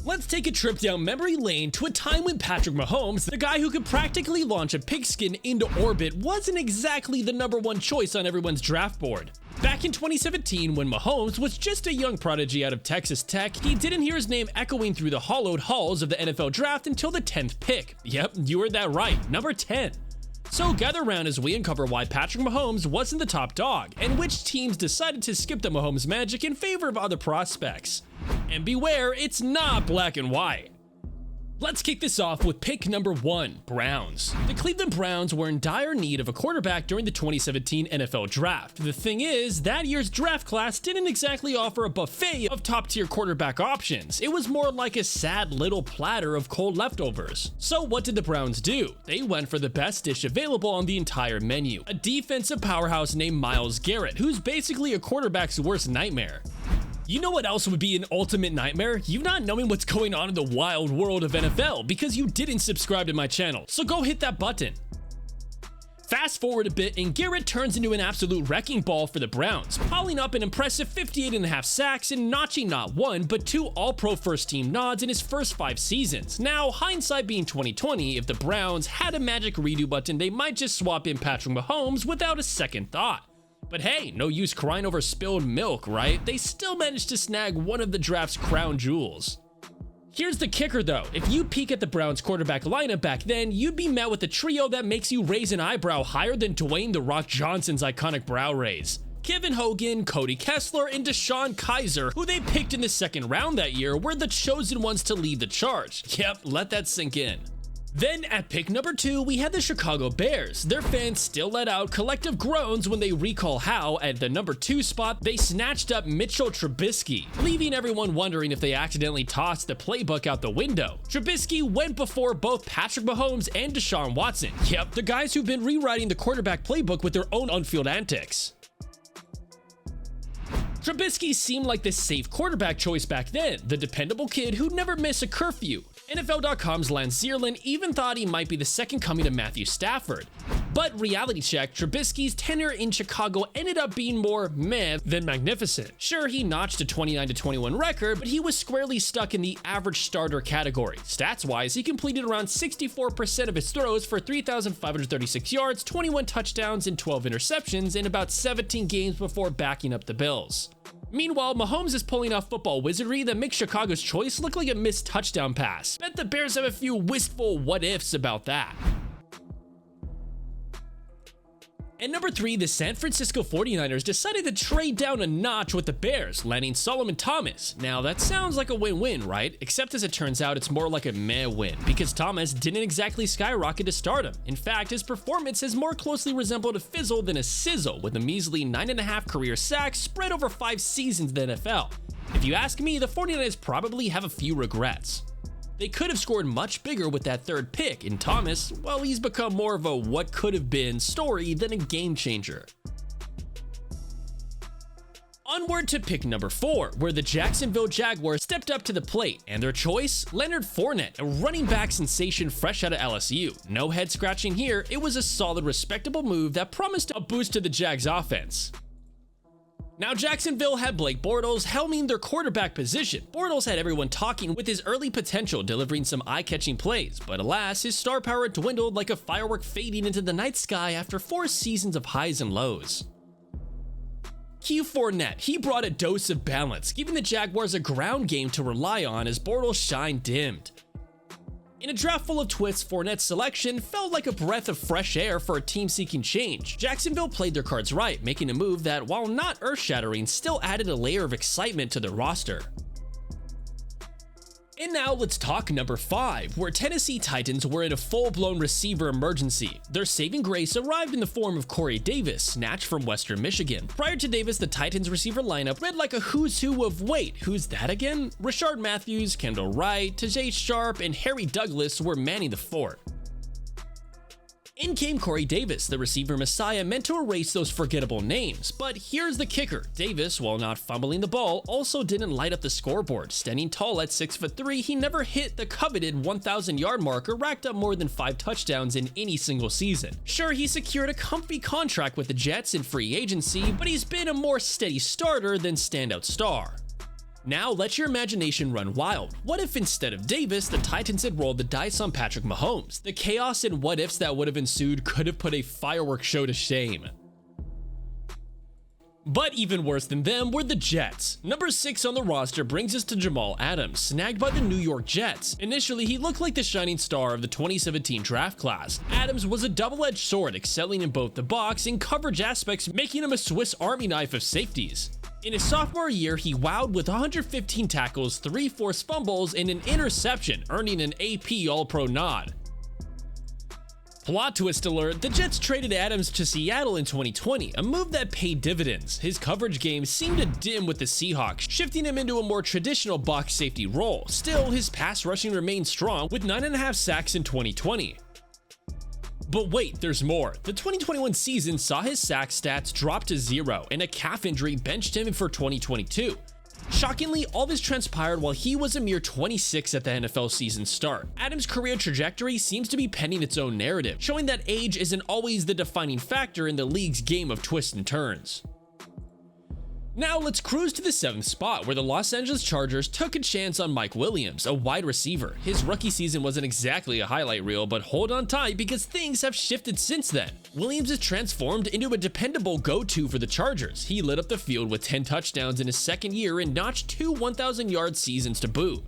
Let's take a trip down memory lane to a time when Patrick Mahomes, the guy who could practically launch a pigskin into orbit, wasn't exactly the #1 choice on everyone's draft board. Back in 2017, when Mahomes was just a young prodigy out of Texas Tech, he didn't hear his name echoing through the hallowed halls of the NFL draft until the 10th pick. Yep, you heard that right, number 10. So gather around as we uncover why Patrick Mahomes wasn't the top dog, and which teams decided to skip the Mahomes magic in favor of other prospects. And beware, it's not black and white. Let's kick this off with pick number 1, Browns. The Cleveland Browns were in dire need of a quarterback during the 2017 NFL Draft. The thing is, that year's draft class didn't exactly offer a buffet of top-tier quarterback options. It was more like a sad little platter of cold leftovers. So what did the Browns do? They went for the best dish available on the entire menu, a defensive powerhouse named Myles Garrett, who's basically a quarterback's worst nightmare. You know what else would be an ultimate nightmare? You not knowing what's going on in the wild world of NFL because you didn't subscribe to my channel, so go hit that button. Fast forward a bit and Garrett turns into an absolute wrecking ball for the Browns, piling up an impressive 58.5 sacks and notching not 1 but 2 all-pro first-team nods in his first 5 seasons. Now, hindsight being 2020, if the Browns had a magic redo button, they might just swap in Patrick Mahomes without a second thought. But hey, no use crying over spilled milk, right? They still managed to snag one of the draft's crown jewels. Here's the kicker though, if you peek at the Browns quarterback lineup back then, you'd be met with a trio that makes you raise an eyebrow higher than Dwayne "The Rock" Johnson's iconic brow raise. Kevin Hogan, Cody Kessler, and Deshaun Kaiser, who they picked in the 2nd round that year, were the chosen ones to lead the charge. Yep, let that sink in. Then at pick number 2, we had the Chicago Bears. Their fans still let out collective groans when they recall how, at the number 2 spot, they snatched up Mitchell Trubisky, leaving everyone wondering if they accidentally tossed the playbook out the window. Trubisky went before both Patrick Mahomes and Deshaun Watson. Yep, the guys who've been rewriting the quarterback playbook with their own on-field antics. Trubisky seemed like the safe quarterback choice back then, the dependable kid who'd never miss a curfew. NFL.com's Lance Zierlein even thought he might be the second coming of Matthew Stafford. But reality check, Trubisky's tenure in Chicago ended up being more meh than magnificent. Sure, he notched a 29-21 record, but he was squarely stuck in the average starter category. Stats-wise, he completed around 64% of his throws for 3,536 yards, 21 touchdowns, and 12 interceptions in about 17 games before backing up the Bills. Meanwhile, Mahomes is pulling off football wizardry that makes Chicago's choice look like a missed touchdown pass. Bet the Bears have a few wistful what-ifs about that. At number 3, the San Francisco 49ers decided to trade down a notch with the Bears, landing Solomon Thomas. Now that sounds like a win-win, right? Except as it turns out, it's more like a meh win, because Thomas didn't exactly skyrocket to stardom. In fact, his performance has more closely resembled a fizzle than a sizzle, with a measly 9.5 career sacks spread over 5 seasons in the NFL. If you ask me, the 49ers probably have a few regrets. They could have scored much bigger with that 3rd pick, and Thomas, well, he's become more of a what could have been story than a game changer. Onward to pick number 4, where the Jacksonville Jaguars stepped up to the plate, and their choice? Leonard Fournette, a running back sensation fresh out of LSU. No head scratching here, it was a solid, respectable move that promised a boost to the Jags offense. Now, Jacksonville had Blake Bortles helming their quarterback position. Bortles had everyone talking with his early potential, delivering some eye-catching plays, but alas, his star power dwindled like a firework fading into the night sky after 4 seasons of highs and lows. Cue Fournette, he brought a dose of balance, giving the Jaguars a ground game to rely on as Bortles' shine dimmed. In a draft full of twists, Fournette's selection felt like a breath of fresh air for a team seeking change. Jacksonville played their cards right, making a move that, while not earth-shattering, still added a layer of excitement to their roster. And now let's talk number 5, where Tennessee Titans were in a full-blown receiver emergency. Their saving grace arrived in the form of Corey Davis, snatched from Western Michigan. Prior to Davis, the Titans receiver lineup read like a who's who of wait, who's that again? Rashard Matthews, Kendall Wright, Tajay Sharp, and Harry Douglas were manning the fort. In came Corey Davis, the receiver messiah meant to erase those forgettable names. But here's the kicker. Davis, while not fumbling the ball, also didn't light up the scoreboard. Standing tall at 6'3", he never hit the coveted 1,000-yard mark or racked up more than 5 touchdowns in any single season. Sure, he secured a comfy contract with the Jets in free agency, but he's been a more steady starter than standout star. Now let your imagination run wild. What if instead of Davis, the Titans had rolled the dice on Patrick Mahomes? The chaos and what ifs that would have ensued could have put a fireworks show to shame. But even worse than them were the Jets. Number 6 on the roster brings us to Jamal Adams, snagged by the New York Jets. Initially, he looked like the shining star of the 2017 draft class. Adams was a double-edged sword, excelling in both the box and coverage aspects, making him a Swiss Army knife of safeties. In his sophomore year, he wowed with 115 tackles, 3 forced fumbles, and an interception, earning an AP All-Pro nod. Plot twist alert, the Jets traded Adams to Seattle in 2020, a move that paid dividends. His coverage game seemed to dim with the Seahawks, shifting him into a more traditional box safety role. Still, his pass rushing remained strong, with 9.5 sacks in 2020. But wait, there's more. The 2021 season saw his sack stats drop to 0, and a calf injury benched him for 2022. Shockingly, all this transpired while he was a mere 26 at the NFL season start. Adams' career trajectory seems to be penning its own narrative, showing that age isn't always the defining factor in the league's game of twists and turns. Now let's cruise to the 7th spot, where the Los Angeles Chargers took a chance on Mike Williams, a wide receiver. His rookie season wasn't exactly a highlight reel, but hold on tight because things have shifted since then. Williams is transformed into a dependable go-to for the Chargers. He lit up the field with 10 touchdowns in his second year and notched 2 1,000-yard seasons to boot.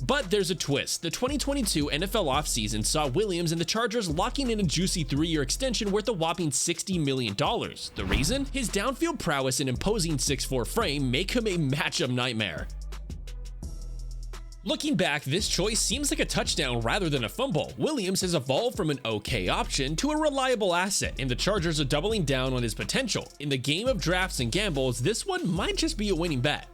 But there's a twist. The 2022 NFL offseason saw Williams and the Chargers locking in a juicy 3-year extension worth a whopping $60 million. The reason? His downfield prowess and imposing 6'4" frame make him a matchup nightmare. Looking back, this choice seems like a touchdown rather than a fumble. Williams has evolved from an okay option to a reliable asset, and the Chargers are doubling down on his potential. In the game of drafts and gambles, this one might just be a winning bet.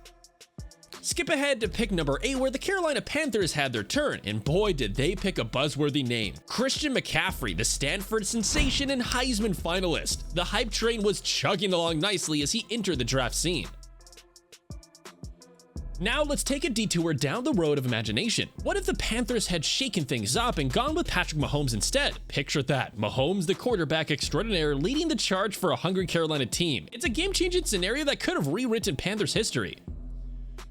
Skip ahead to pick number 8, where the Carolina Panthers had their turn, and boy did they pick a buzzworthy name. Christian McCaffrey, the Stanford sensation and Heisman finalist. The hype train was chugging along nicely as he entered the draft scene. Now let's take a detour down the road of imagination. What if the Panthers had shaken things up and gone with Patrick Mahomes instead? Picture that, Mahomes the quarterback extraordinaire leading the charge for a hungry Carolina team. It's a game-changing scenario that could have rewritten Panthers history.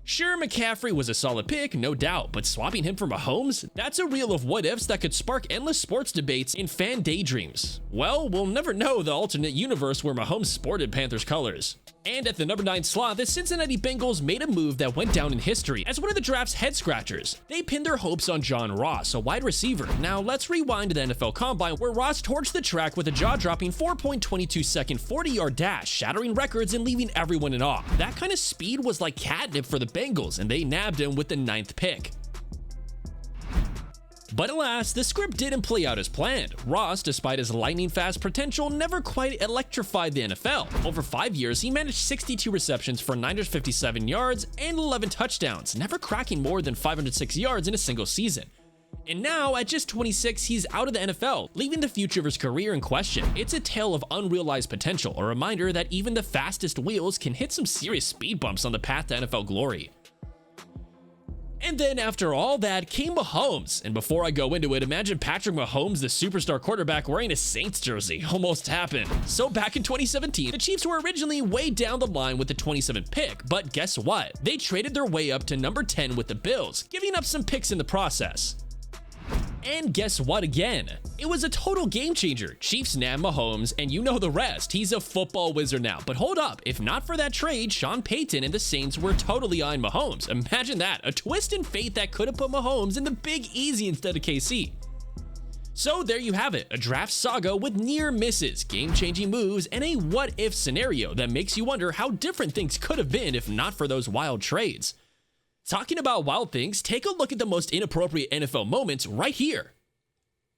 Sure, McCaffrey was a solid pick, no doubt, but swapping him for Mahomes? That's a reel of what-ifs that could spark endless sports debates and fan daydreams. Well, we'll never know the alternate universe where Mahomes sported Panthers colors. And at the number 9 slot, the Cincinnati Bengals made a move that went down in history as one of the draft's head-scratchers. They pinned their hopes on John Ross, a wide receiver. Now let's rewind to the NFL Combine, where Ross torched the track with a jaw-dropping 4.22-second 40-yard dash, shattering records and leaving everyone in awe. That kind of speed was like catnip for the Bengals, and they nabbed him with the 9th pick. But alas, the script didn't play out as planned. Ross, despite his lightning-fast potential, never quite electrified the NFL. Over 5 years, he managed 62 receptions for 957 yards and 11 touchdowns, never cracking more than 506 yards in a single season. And now, at just 26, he's out of the NFL, leaving the future of his career in question. It's a tale of unrealized potential, a reminder that even the fastest wheels can hit some serious speed bumps on the path to NFL glory. And then after all that came Mahomes. And before I go into it, imagine Patrick Mahomes, the superstar quarterback, wearing a Saints jersey. Almost happened. So back in 2017, the Chiefs were originally way down the line with the 27th pick, but guess what? They traded their way up to number 10 with the Bills, giving up some picks in the process. And guess what again? It was a total game changer. Chiefs nabbed Mahomes, and you know the rest. He's a football wizard now. But hold up, if not for that trade, Sean Payton and the Saints were totally eyeing Mahomes. Imagine that, a twist in fate that could have put Mahomes in the Big Easy instead of KC. So there you have it, a draft saga with near misses, game-changing moves, and a what-if scenario that makes you wonder how different things could have been if not for those wild trades. Talking about wild things, take a look at the most inappropriate NFL moments right here.